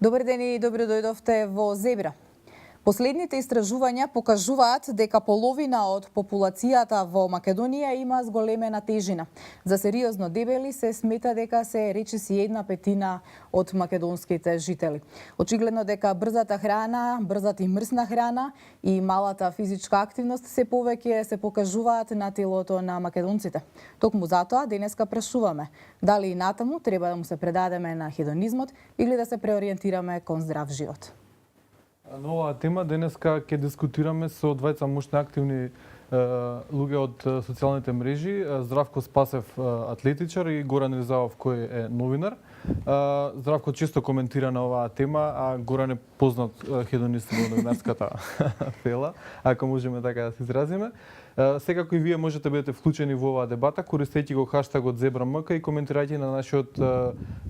Добар ден и добро дојдовте во Зебра. Последните истражувања покажуваат дека половина од популацијата во Македонија има зголемена тежина. За сериозно дебели се смета дека се речиси 1/5 од македонските жители. Очигледно дека брзата храна, брзата и мрсна храна и малата физичка активност се повеќе се покажуваат на телото на македонците. Токму затоа денеска прашуваме дали и натаму треба да му се предадеме на хедонизмот или да се преориентираме кон здрав живот. На оваа тема денеска ќе дискутираме со двајца мощни активни луѓе од социјалните мрежи, Здравко Спасев, атлетичар, и Горан Ризавов, кој е новинар. Здравко често коментира на оваа тема, а Горан е познат хедонист во новинарската фела, ако можеме така да се изразиме. Секако и вие можете да бидете вклучени во оваа дебата, користејќи го хаштагот ЗебраМК и коментирајќи на нашиот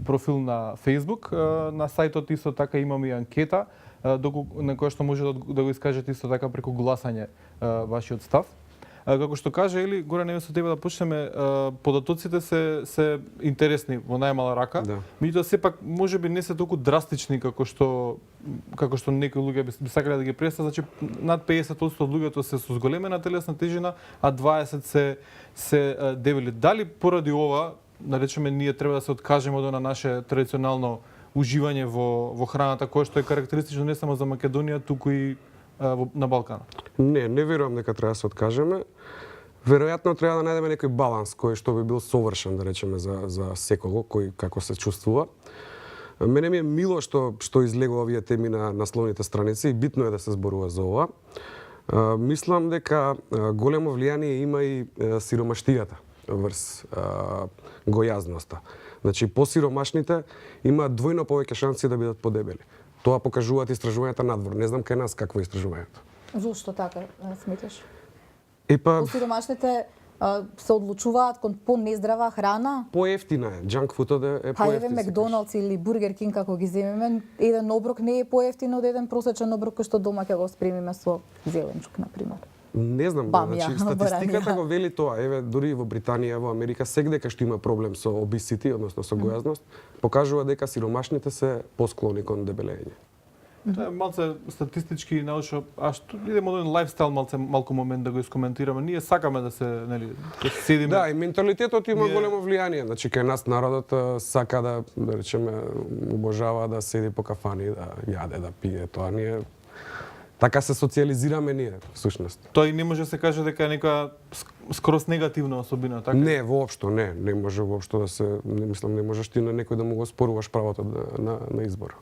профил на Facebook. На сајтот исто така имаме и анкета, на која што може да го искажете исто така преку гласање вашиот став. Како што кажа Ели, горе не со тебе да почнеме, податоците се интересни во најмала рака, меѓутоа сепак можеби не се толку драстични како што некои луѓе би сакале да ги представат. Значи над 50% од луѓето се со зголемена телесна тежина, а 20 се дебели. Дали поради ова, да речеме, ние треба да се откажеме од наше традиционално уживање во храната, која што е карактеристично не само за Македонија, туку и на Балканот? Не верувам дека треба да се откажеме. Веројатно треба да најдеме некој баланс кој што би бил совршен, да речеме, за секого кој како се чувствува. Мене ми е мило што излегува овие теми на насловните страници и битно е да се зборува за ова. Мислам дека големо влијание има и сиромаштијата врз гојазноста. Значи, посиромашните имаат двојно повеќе шанси да бидат подебели. Тоа покажуваат истражувањата надвор. Не знам кај нас какво е истражувањето. Зошто така сметаш? Посиромашните се одлучуваат кон по-нездрава храна? Поевтина е. Джанк фудот е поевтин. Па еве Макдоналдс или Бургер Кинг како ги земеме, еден оброк не е поевтин од еден просечен оброк кој што дома ќе го спремиме со зеленчук на пример. Не знам, значи статистиката го вели тоа. Еве дури и во Британија, во Америка, сегде што има проблем со обесити, односно со гојазност, покажува дека сиромашните се посклони кон дебелење. Тоа е малце статистички и научно, а што идеме од лајфстайл малку момент да го искоментираме. Ние сакаме да се, нели, да седиме. Да, и менталитетот има големо влијание. Значи кај нас народот сака да речеме обожава да седи по кафани, да јаде, да пие. Тоа ние така се социализираме ние, всушност. Тоа и не може да се каже дека е нека скрос негативна особина, така? Не, воопшто не. Не може воопшто да се, не можеш ти на некој да му го споруваш правото на избор.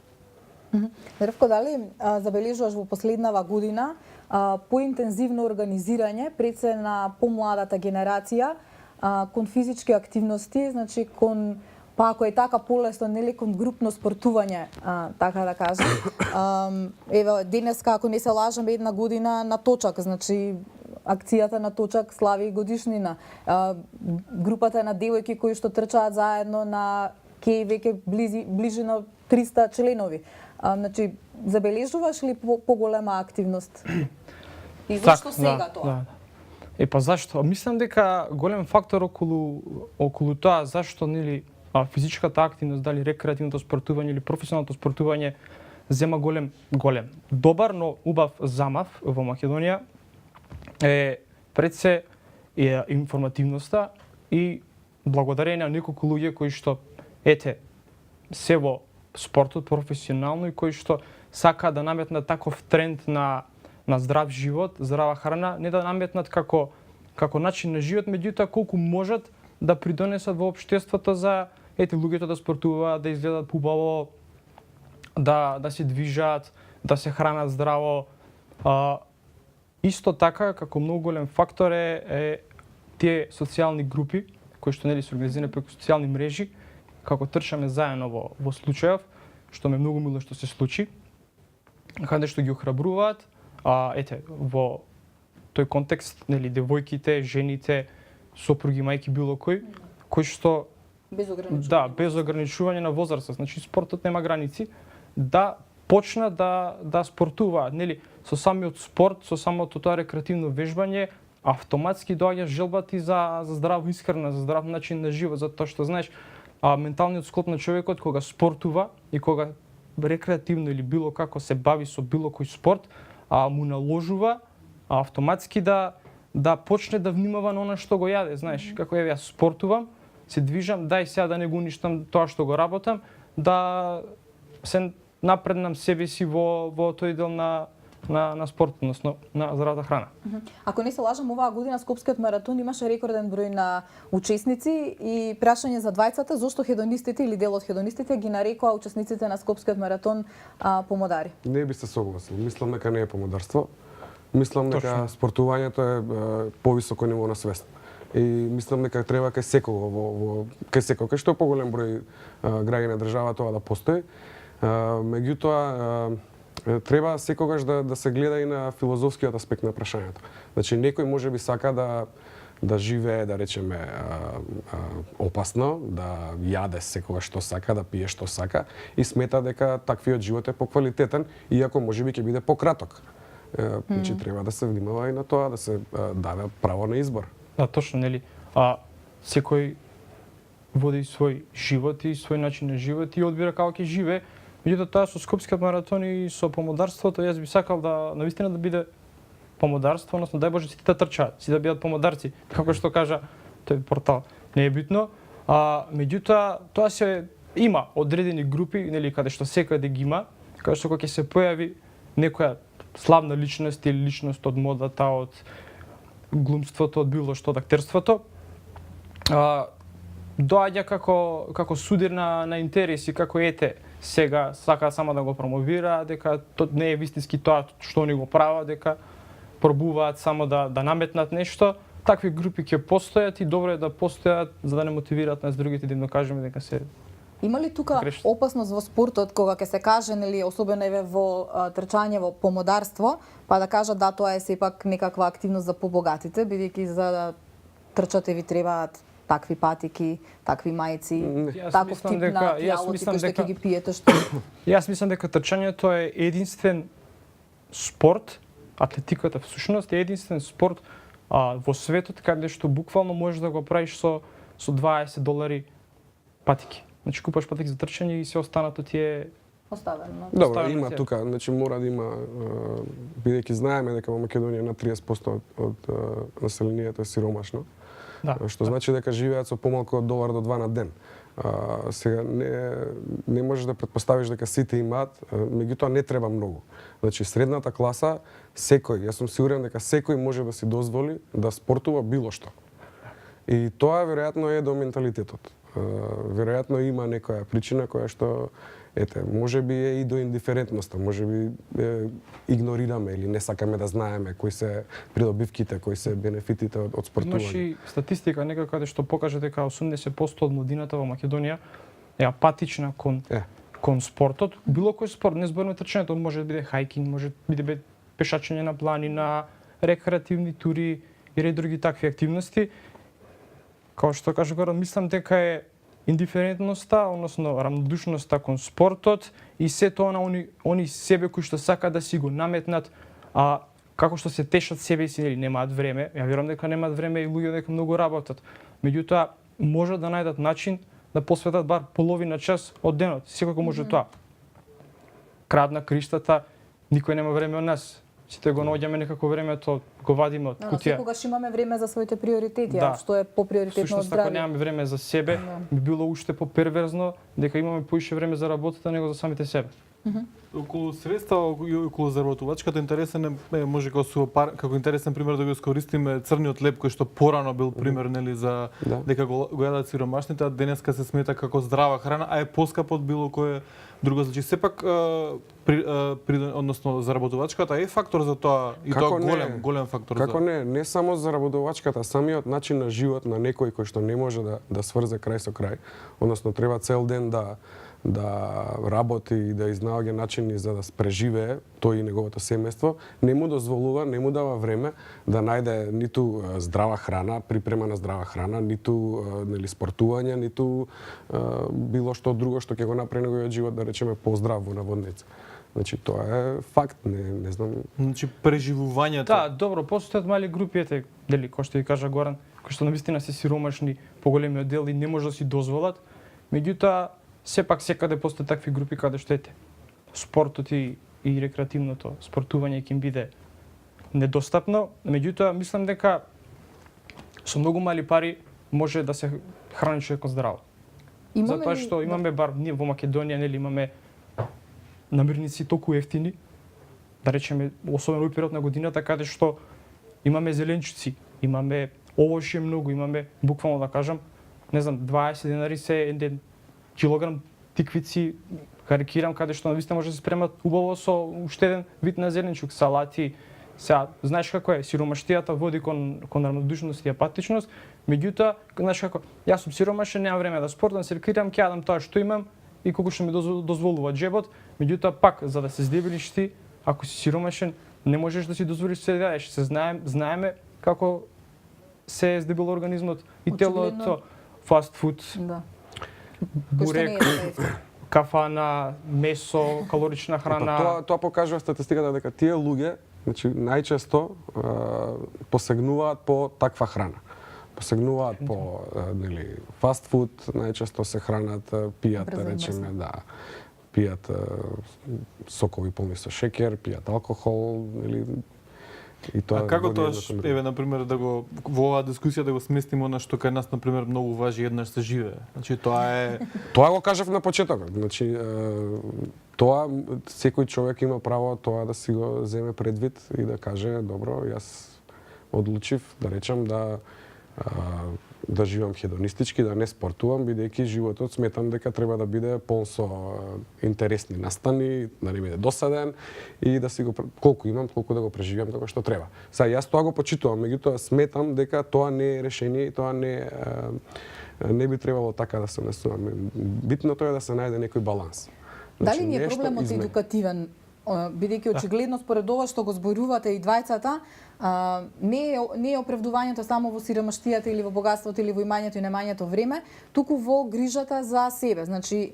Здравко, дали забележуваш во последнава година поинтензивно организирање пред се на помладата генерација кон физички активности, значи кон ако е така полесно, нели, кон групно спортување, така да кажам. Еве, денеска, ако не се лажам, една година на Точак, значи акцијата на Точак слави годишнина. Групата на девојки кои што трчаат заедно на кеј веќе ближе на 300 членови. Значи, забележуваш ли поголема активност? И зашто сега тоа? Па зашто? Мислам дека голем фактор околу тоа зашто, нели, физичката активност, дали рекреативното спортување или професионалното спортување зема голем, добар, но убав замав во Македонија е пред се информативноста и благодарение на неколку луѓе кои што се во спортот професионално и кои што сака да наметнат таков тренд на здрав живот, здрава храна, не да наметнат како начин на живот, меѓутоа колку можат да придонесат во општеството за луѓето да спортуваат, да изгледат убаво, да се движат, да се хранат здраво. Исто така, како многу голем фактор е тие социјални групи кои што нели се организирани преку социјални мрежи, како трчаме заедно во случајов, што ме многу мило што се случи, каде што ги охрабруваат, во тој контекст, нели, девојките, жените, сопруги, мајки, било кој што без ограничување. Да, без ограничување на возраста. Значи спортот нема граници, да почнат да спортуваат, нели, со самиот спорт, со самото тоа рекреативно вежбање, автоматски доаѓа желбата и за здрава исхрана, за здрав начин на живот, затоа што знаеш, менталниот склоп на човекот кога спортува и кога рекреативно или било како се бави со било кој спорт, му наложува автоматски да почне да внимава на она што го јаде, знаеш, како јас спортувам, се движам, дај сега да не го уништам тоа што го работам, да се напреднам себе си во тој дел на спорт, односно на здравата храна. Ако не се лажам, оваа година Скопскиот маратон имаше рекорден број на учесници и прашање за двајцата, зошто хедонистите или дел од хедонистите ги нарекоа учесниците на Скопскиот маратон помодари? Не би се согласил. Мислам дека не е помодарство. Мислам дека Точно. спортувањето е повисоко ниво на свест. И мислам дека треба кај секого кај што е поголем број граѓани на држава тоа да постои. Меѓутоа треба секогаш да се гледа и на филозофскиот аспект на прашањето. Значи некој можеби сака да живее, да речеме, опасно, да јаде секогаш што сака, да пие што сака и смета дека таквиот живот е поквалитетен, иако можеби ќе биде пократок. Значи треба да се внимава и на тоа, да се даде право на избор. Да, точно, нели? Секој води свој живот и свој начин на живот и одбира како ќе живее. Меѓутоа тоа со Скопскиот маратон и со помодарството, јас би сакал да навистина да биде помодарство, односно дај Боже сите да трчаат, сите да бидат помодарци, како што кажа тој портал. Не е битно. Меѓутоа тоа се има одредени групи, нели, каде што секаде ги има, каде што кога ќе се појави некоја славна личност или личност од модата, од глумството, од било што, од актерството, доаѓа како судир на интереси, како ете, сега сака само да го промовира, дека не е вистински тоа што они го прават, дека пробуваат само да наметнат нешто. Такви групи ќе постојат и добро е да постојат за да не мотивираат нас другите да им докажеме дека се. Има ли тука грешни. опасност во спортот кога ќе се каже, нели, особено еве во трчање, во помодарство, па да кажат да тоа е сепак некаква активност за побогатите, бидејќи за да трчате ви требаат такви патики, такви мајци, Јас таков мислам тип дека- на јас пијалоци мислам кои што дека- ќе ги пиете, што Јас мислам дека трчањето е единствен спорт, атлетиката всушност е единствен спорт во светот каде што буквално можеш да го правиш со $20 патики. Значи купаш патики за трчање и се останато ти е оставено. Добро, Ставено има ќе. тука, значи мора да има, бидејќи знаеме дека во Македонија на 30% од населението е сиромашно, да. што значи дека живеат со помалку од $1 до $2 на ден. Сега не можеш да претпоставиш дека сите имаат, меѓутоа не треба многу. Значи средната класа, секој, јас сум сигурен дека секој може да си дозволи да спортува било што. И тоа веројатно е до менталитетот. Веројатно има некоја причина која што можеби е и до индиферентноста, можеби игнорираме или не сакаме да знаеме кои се придобивките, кои се бенефитите од спортување. Имаш и статистика некако каде што покажа дека 80% од младината во Македонија е апатична кон спортот. Било кој спорт, не зборуваме трчањето, може да биде хајкинг, може да биде пешачење на планина, рекреативни тури и ред други такви активности. Као што кажа Горан, мислам дека е индиферентноста, односно рамнодушноста кон спортот и се тоа на они себе кои што сакаат да си го наметнат, како што се тешат себе си, нели немаат време. Ја верувам дека немаат време и луѓе дека многу работат. Меѓутоа можат да најдат начин да посветат бар половина час од денот. Секој може тоа. Крад на криштата, никој нема време од нас. Сите го наоѓаме некако времето, го вадиме од кутија. Секогаш имаме време за своите приоритети, Да. што е поприоритетно од Всушност, ако здравје. немаме време за себе, би било уште поперверзно дека имаме поише време за работата него за самите себе. Околу средства и околу заработувачката интересен е може како интересен пример да го искористиме црниот леб кој што порано бил пример нели за дека го јадат сиромашните, а денеска се смета како здрава храна, а е поскапо од било кое друго. Значи сепак односно заработувачката е фактор за тоа и Како тоа не? голем фактор Како за. не само заработувачката, самиот начин на живот на некој кој што не може да сврзе крај со крај, односно треба цел ден да работи и да изнаоѓа начини за да преживее тој и неговото семејство, не му дозволува, не му дава време да најде ниту здрава храна, припремана здрава храна, ниту нели спортување, ниту било што друго што ќе го направи неговиот живот, да речеме, поздрав во наводница. Значи тоа е факт, не знам. Значи преживувањето. Да, добро, постојат мали групи, дели, кој што ви кажа Горан, кои што навистина се сиромашни, поголемиот дел и не може да си дозволат. Меѓутоа, сепак секаде постојат такви групи каде што спортот и рекреативното спортување ќе им биде недостапно, меѓутоа мислам дека со многу мали пари може да се храни човекот здраво. Затоа што имаме бар ние во Македонија, нели имаме намирници толку ефтини, да речеме, особено овој период на годината каде што имаме зеленчуци, имаме овошје многу, имаме буквално да кажам, не знам, 20 денари се еден килограм тиквици, карикирам, каде што навистина може да се спремат убаво со уште еден вид на зеленчук, салати. Сега, знаеш како е, сиромаштијата води кон рамнодушност и апатичност, меѓутоа, знаеш како, јас сум сиромашен, немам време да спортам, се рекреирам, ќе јадам тоа што имам и колку што ми дозволува джебот, меѓутоа пак за да се здебелиш ти, ако си сиромашен, не можеш да си дозволиш се да јадеш. Се знаеме како се здебело организмот и телото, фаст фуд, Да. бурек, кафана, месо, калорична храна. Тоа покажува статистиката дека тие луѓе, значи најчесто посегнуваат по таква храна. Посегнуваат по нели фаст фуд, најчесто се хранат, пијат, да речеме, да, пијат сокови полни со шеќер, пијат алкохол, нели. И тоа како тоа, еве на пример да го во оваа дискусија да го сместиме она што кај нас на пример многу важи еднаш се живее. Значи тоа е Тоа го кажав на почетокот. Значи тоа секој човек има право тоа да си го земе предвид и да каже добро, јас одлучив да речам да живеам хедонистички, да не спортувам, бидејќи животот сметам дека треба да биде полн со интересни настани, да не биде досаден и да си го колку имам, толку да го преживеам како што треба. Сега јас тоа го почитувам, меѓутоа сметам дека тоа не е решение и тоа не би требало така да се однесуваме. Битното е да се најде некој баланс. Дали ни е проблемот едукативен? Бидејќи очигледно според ова што го зборувате и двајцата, не е оправдувањето само во сиромаштијата или во богатството или во имањето и немањето време, туку во грижата за себе. Значи,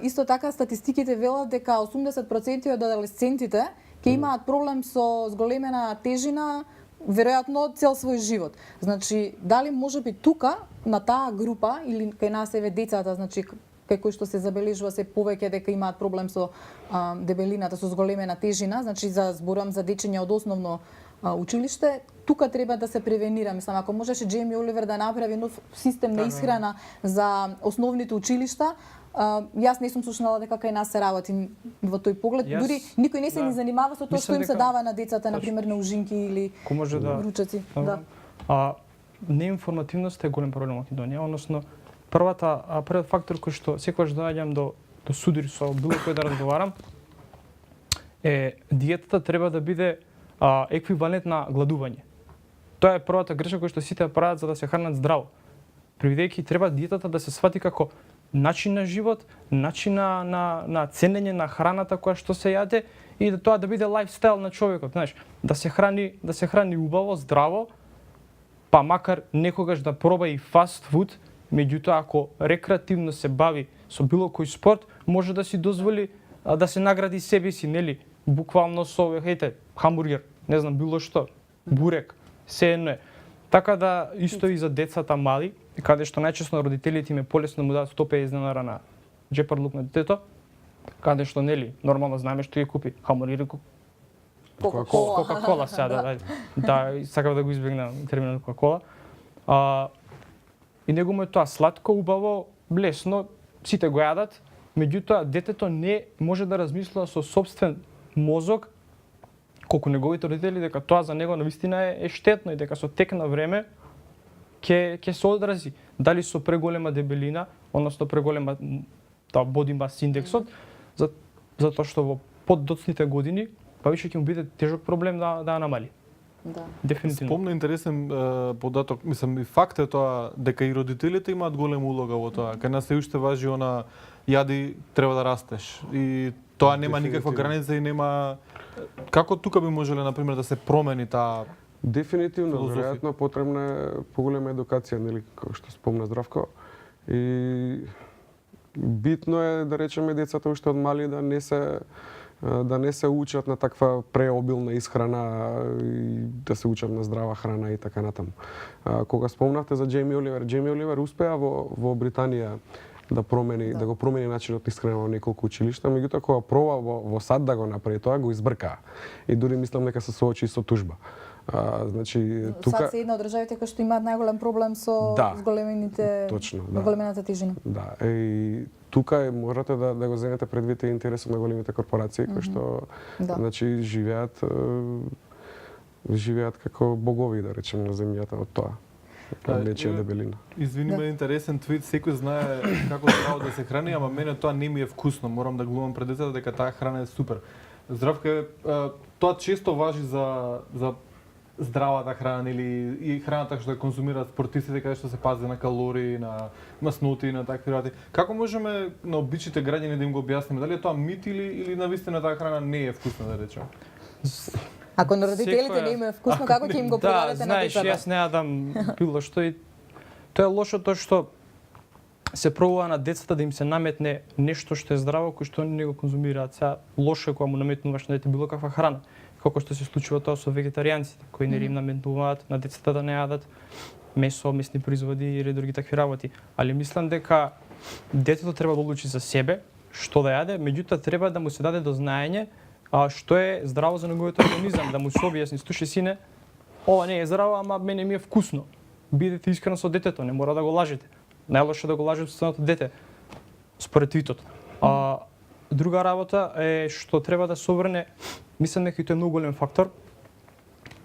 исто така статистиките велат дека 80% од адолесцентите ќе имаат проблем со зголемена тежина веројатно цел свој живот. Значи, дали можеби тука на таа група или кај нас еве децата, значи кај кои што се забележува се повеќе дека имаат проблем со дебелината, со зголемена тежина, значи зборувам за дечиња од основно училиште, тука треба да се превенира. Мислам, ако можеше Џејми Оливер да направи нов систем на исхрана за основните училишта, јас не сум слушнала дека кај нас се работи во тој поглед. Дури никој не се ни занимава со тоа што им се дава на децата, на пример на ужинки или ручеци. Да. Неинформативноста е голем проблем во Македонија, односно првиот фактор кој што секогаш доаѓам до судир со било кој да разговарам е диетата треба да биде еквивалент на гладување. Тоа е првата грешка која што сите прават за да се хранат здраво. Бидејќи треба диетата да се свати како начин на живот, начин на ценење на храната која што се јаде и да тоа да биде лајфстайл на човекот, знаеш, да се храни убаво, здраво, па макар некогаш да проба и фаст фуд, меѓутоа ако рекреативно се бави со било кој спорт, може да си дозволи да се награди себе си, нели? Буквално со хамбургер, не знам, било што, бурек, се едно е. Така да исто и за децата мали, каде што најчесто родителите им е полесно да му дадат 150 денара на џепарлук на детето, каде што нели, нормално знаеме што ќе купи хамбургер, Кока-кола сега, да, сакав да го избегнам терминот Кока-кола. И него му е тоа сладко, убаво, лесно, сите го јадат, меѓутоа детето не може да размислува со собствен мозок колку неговите родители дека тоа за него навистина е штетно и дека со тек на време ќе се одрази дали со преголема дебелина, односно преголема body mass индексот, затоа што во поддоцните години па више ќе му биде тежок проблем да намали. Да. Дефинитивно. Спомна интересен податок, мислам и факт е тоа дека и родителите имаат голема улога во тоа. Кај нас се уште важи она јади треба да растеш и тоа нема никаква граница и нема како тука би можеле на пример да се промени таа Дефинитивно, веројатно потребна е поголема едукација, нели, како што спомна Здравко. И битно е да речеме децата уште од мали да не се учат на таква преобилна исхрана и да се учат на здрава храна и така натаму. Кога спомнавте за Џејми Оливер успеа во Британија да го промени начинот исхрана во неколку училишта, меѓутоа кога проба во САД да го направи тоа, го избркаа. И дури мислам дека се соочи со тужба. Значи тука САД се една од државите кои што имаат најголем проблем со зголемените големената тежина. Да, и тука морате да го земете предвид и интересот на големите корпорации кои што значи живеат како богови, да речеме, на земјата од тоа. Нечија дебелина. Извини ме, интересен твит, секој знае како здраво да се храни, ама мене тоа не ми е вкусно. Морам да глумам пред децата дека таа храна е супер. Здравка, тоа често важи за здравата храна или и храната што ја конзумираат спортистите, каде што се пази на калории, на масноти, на такви работи. Како можеме на обичните граѓани да им го објасниме дали е тоа мит или навистина таа храна не е вкусна, да речеме? Ако на родителите не им е вкусно, како ќе им го продадете на децата? Да, знаеш, јас не јадам било што и тоа е лошото што се пробува на децата да им се наметне нешто што е здраво, кој што они не го конзумираат. Сега лошо е кога му наметнуваш на дете било каква храна, како што се случува тоа со вегетаријанците, кои не им наметнуваат на децата да не јадат месо, месни производи и други такви работи. Али мислам дека детето треба да одлучи за себе што да јаде, меѓутоа треба да му се даде до знаење што е здраво за неговиот организам, да му се објасни, слушај сине, ова не е здраво, ама мене ми е вкусно. Бидете искрен со детето, не мора да го лажете. Најлошо да го лажете собственото дете, според твитот. Друга работа е што треба да се обрне, мислам дека и тоа е многу голем фактор,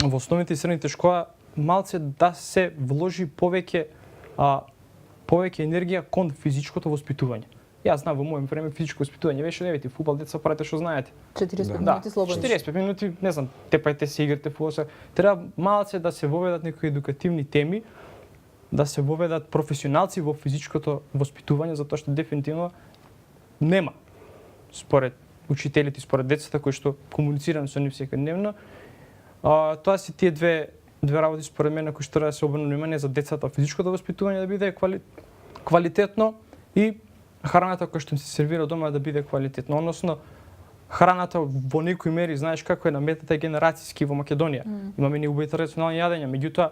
во основните и средните школа малце да се вложи повеќе енергија кон физичкото воспитување. Јас знам во моје време физичко воспитување беше невети фудбал, деца правите што знаете. 45 минути слободно. 45 минути, не знам, тепајте се, играте фудбал. Треба малце да се воведат некои едукативни теми, да се воведат професионалци во физичкото воспитување, затоа што дефинитивно нема според учителите, според децата кои што комуницираме со нив секојдневно. Тоа се тие две работи според мене кои што треба да се обрне внимание за децата, физичкото воспитување да биде квалитетно и храната која што им се сервира дома да биде квалитетно, односно храната во некои мери знаеш како е наметната генерацијски во Македонија. Имаме неубави традиционални јадења, меѓутоа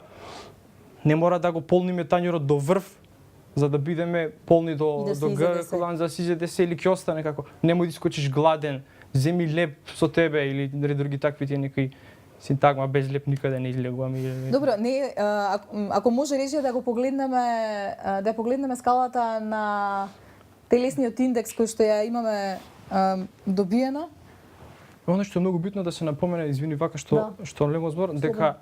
не мора да го полниме тањурот до врв за да бидеме полни до грколан за сиједе се или ќе остане како немој да искочиш гладен, земи леп со тебе или други такви тие некои синтагма без леп никаде не излегуваме. Добро, не ако може речи да погледнеме скалата на телесниот индекс кој што ја имаме добиена. Оно што е многу битно да се напомене, извини вака што лемо збор, дека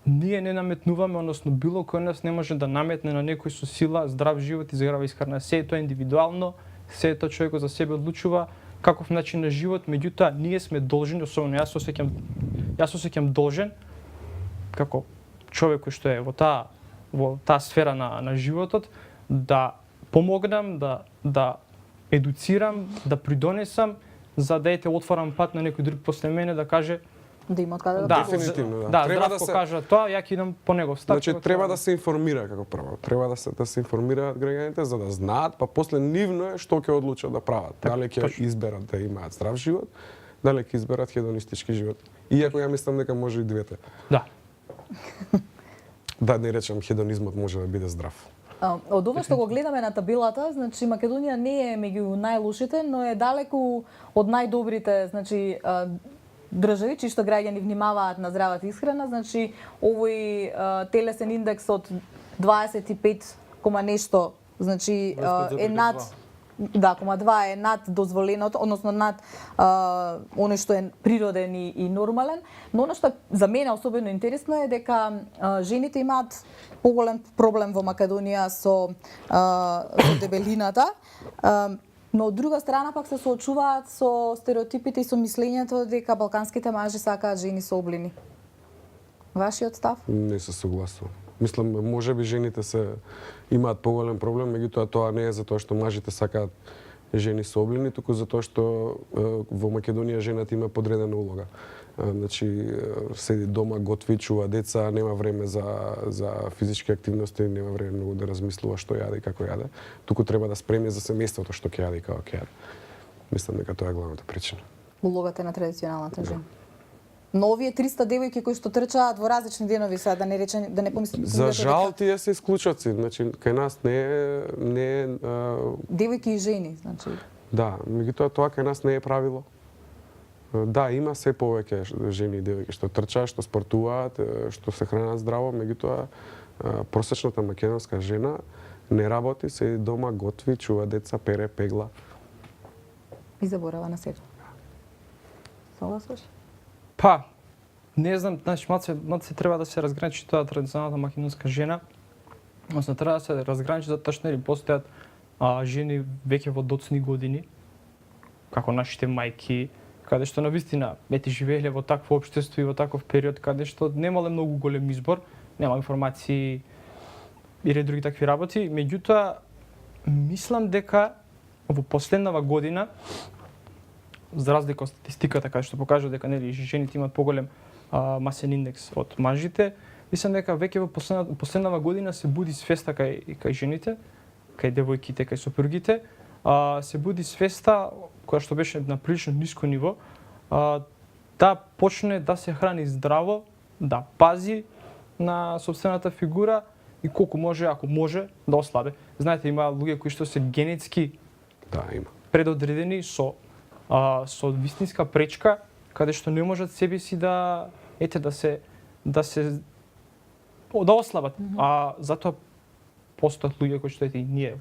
ние не наметнуваме, односно било кој нас не може да наметне на некој со сила здрав живот и здрава исхрана. Се е тоа индивидуално, се е тоа човекот за себе одлучува каков начин на живот, меѓутоа ние сме должни, особено јас осеќам должен како човек кој што е во таа сфера на животот да помогнам, да едуцирам, да придонесам, за да отворам пат на некој друг после мене да каже да има каде да дефинитивно, да. Треба да се кажа тоа, ја ќе идам по негов стап. Значи треба да се информира како прво. Треба да се информираат граѓаните за да знаат, па после нивно е што ќе одлучат да прават. Дали ќе изберат да имаат здрав живот, дали ќе изберат хедонистички живот. Иако ја мислам дека може и двете. Да. Да не речам хедонизмот може да биде здрав. Од ова што го гледаме на табелата, значи Македонија не е меѓу најлошите, но е далеку од најдобрите, значи држави чии што граѓани внимаваат на здравата исхрана, значи овој телесен индекс од 25, нешто, значи е над 2 е над дозволеното, односно над оно што е природен и нормален, но она што за мене особено интересно е дека жените имаат поголем проблем во Македонија со дебелината, но од друга страна пак се соочуваат со стереотипите и со мислењето дека балканските мажи сакаат жени со облини. Вашиот став? Не се согласувам. Мислам, можеби жените имаат поголем проблем, меѓутоа тоа не е затоа што мажите сакаат жени со облини, туку затоа што во Македонија жената има подредена улога. Значи, седи дома, готви, чува деца, нема време за физички активности, нема време многу да размислува што јаде и како јаде. Туку треба да спремни за семејството што ќе јаде и како ќе јаде. Мислам дека тоа е главната причина. Улогата на традиционалната жена. Но овие 300 девојки кои што трчаат во различни денови сега, да не речем, да не помислите За жал тие се исклучоци, значи кај нас не е девојки и жени, значи. да, меѓутоа тоа кај нас не е правило. Да, има се повеќе жени и девојки што трчаат, што спортуваат, што се хранат здраво, меѓутоа просечната македонска жена не работи, се дома готви, чува деца, пере, пегла. И заборава на себе. Согласуваш? Па, не знам, значи малце треба да се разграничи тоа традиционалната македонска жена. Односно треба да се разграничи затоа што нели постојат жени веќе во доцни години, како нашите мајки, каде што навистина ете живееле во такво општество и во таков период каде што немале многу голем избор, нема информации и ред други такви работи, меѓутоа мислам дека во последнава година, за разлика од статистиката каде што покажува дека нели жените имаат поголем масен индекс од мажите, мислам дека веќе во последнава година се буди свеста кај жените, кај девојките, кај сопругите, се буди свеста која што беше на прилично ниско ниво, да почне да се храни здраво, да пази на сопствената фигура и колку може, ако може, да ослабе. Знаете, има луѓе кои што се генетски Да, има. предодредени со вистинска пречка, каде што не можат себе си да ослабат. А затоа постојат луѓе кои што и ние,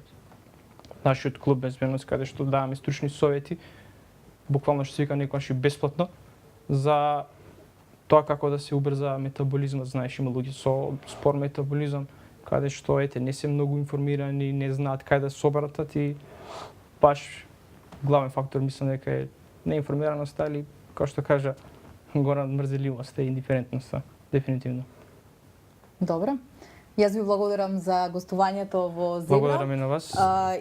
нашиот клуб Безбедност, каде што даваме стручни совети, буквално што се вика некогаш и бесплатно, за тоа како да се убрза метаболизмот. Знаеш, има луѓе со спор метаболизам, каде што не се многу информирани, не знаат кај да собратат и баш главен фактор мислам дека е неинформираноста или, како што кажа Горан, мрзеливоста и индиферентноста, дефинитивно. Добро. Јас ви благодарам за гостувањето во Зебра. Благодарам и на вас.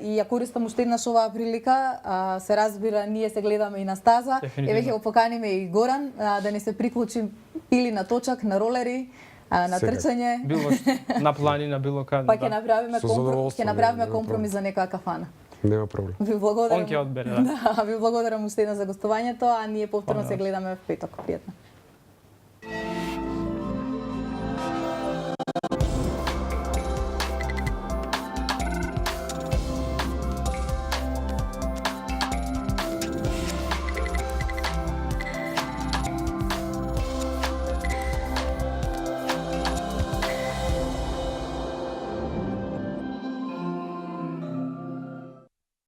И ја користам уште еднаш оваа прилика. Се разбира, ние се гледаме и на стаза. Дефинитивно. Еве ќе го поканиме и Горан да не се приклучи или на точак, на ролери, на Секако. трчање. Било што, на планина, било каде. Па ќе направиме Со задоволство, ќе направиме нема компромис за некоја кафана. Нема проблем. Ви благодарам. Он ќе одбере, да. Да, ви благодарам уште еднаш за гостувањето, а ние повторно се гледаме в петок. Пријатно.